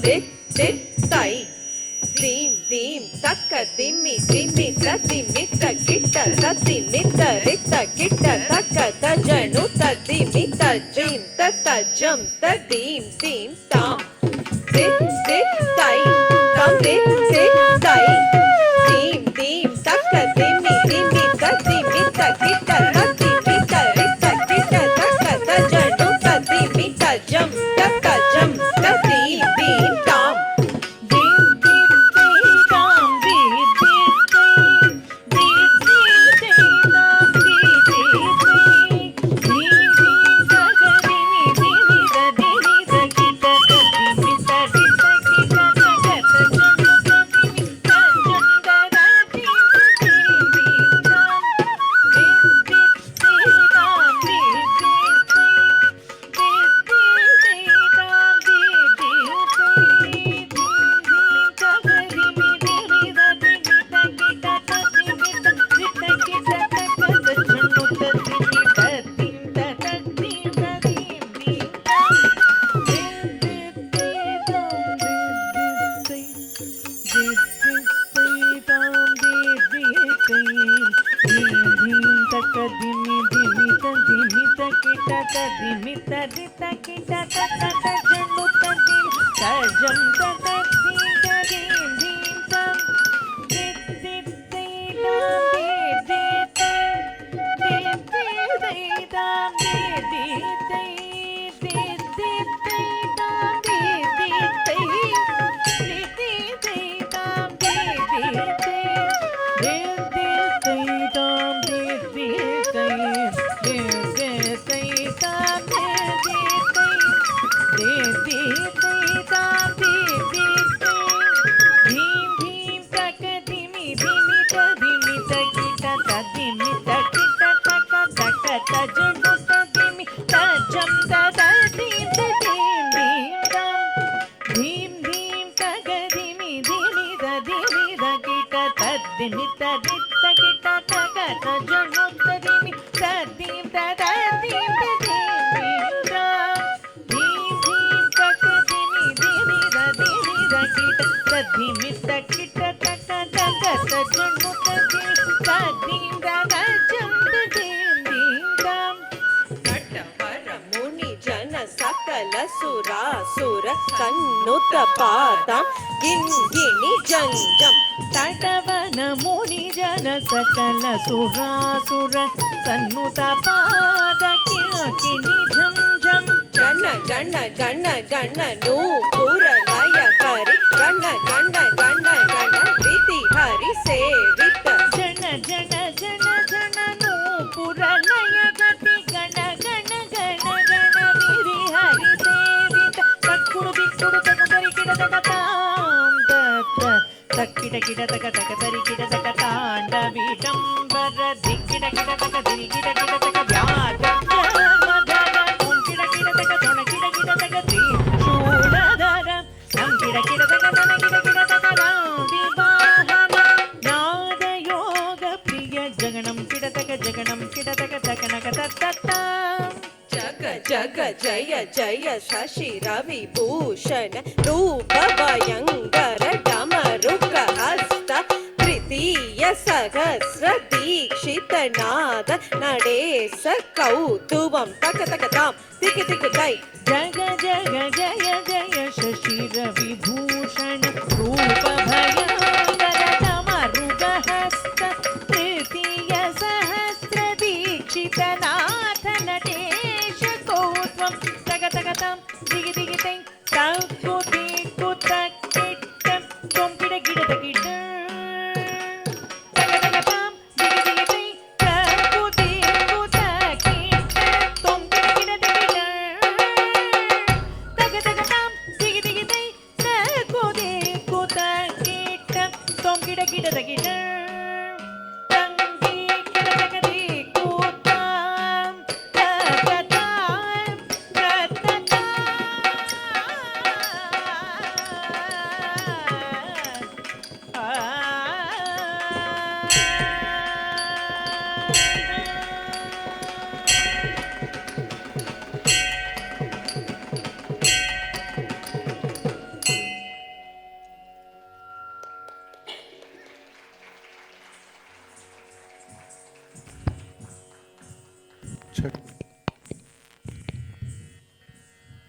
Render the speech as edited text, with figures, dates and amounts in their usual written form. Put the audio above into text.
தித் தித் தை theme theme தக்க திம்மி திம்மி தத்திம்மி தக்கிட்ட தத்திம்மி தரித்த கிட்ட தக்க தஜனு தத்திம்மி தஜீம் தத்தஜம் ததீம் தீம் தாம் தித் தித் தை தாம் தித் தித் தை தீம் தீம் தக்க திம்மி திம்மி தத்திம்மி தக்கிட்ட தத்திம்மி தரித்த கிட்ட தக்க தஜனு தத்திம்மி தஜம் தத்தஜம் ததீம் தீம் தாம் ಸುರಾಸುರ ಸನ್ನುತ ಪಾದಂ ಗಿಣಿ ಜಂಜಂ ತಟವನ ಮುನಿ ಜನ ಸಕಲ ಸುರಾಸುರ ಸನ್ನುತ ಪಾದ ಕಿಣಿ ಝಂ ಝಂ ಗಣ ಗಣ ಗಣ ಗಣ ನೂಪುರ ಲಯ ಕರಿ ಗಣ ಗಣ ಗಣ ಗಣ ವಿಧಿ ಹರಿ ಸೇವಿತ ಜನ ಜನ ಜನ ಜನ ನೂಪುರ ಲಯ ಗತಿ ಗಣ ಗಣ ಗಣ ಗಣ ವಿಧಿ ಹರಿ ಸೇವಿತ ತಕ್ಕುಡು ಬಿಕ್ಕುಡು ತಗುದರಿ ಕಿಡದಕ ತಾಂ ತತ್ತ ತಕ್ಕಿಡ ಕಿಡದಕ ತಕದರಿ ಕಿಡದಕ ತಾಂಡ ವಿಡಂಬರ ದಿಕ್ಕಿಡ ಕಿಡದಕ ದಿರಿ ಕಿಡ ಕಿಡದಕ ವ್ಯಾದ ಜಗ ಜಯ ಜಯ ಶಶಿ ರವಿ ಭೂಷಣ ರೂಪ ಭಯಂಕರ ಡಮರುಕ ಹಸ್ತ ತೃತೀಯ ಸಹಸ್ರ ದೀಕ್ಷಿತ ನಾದ ನಡೆಸ ಕೌತುವಂ ತಕ ತಕ ತಾಂ ತಿಕ ತಿಕ ತೈ ಜಗ ಜಗ ಜಯ ಜಯ ಶಶಿ ರವಿ ಭೂಷಣ ರೂಪ ಭಯಂಕರ ಡಮರುಕ ಹಸ್ತ ತೃತೀಯ ಸಹಸ್ರ ದೀಕ್ಷಿತ ನಾದ ನಡೆಸ ತಗ ತಗ ತಾಂ ದಿಗಿ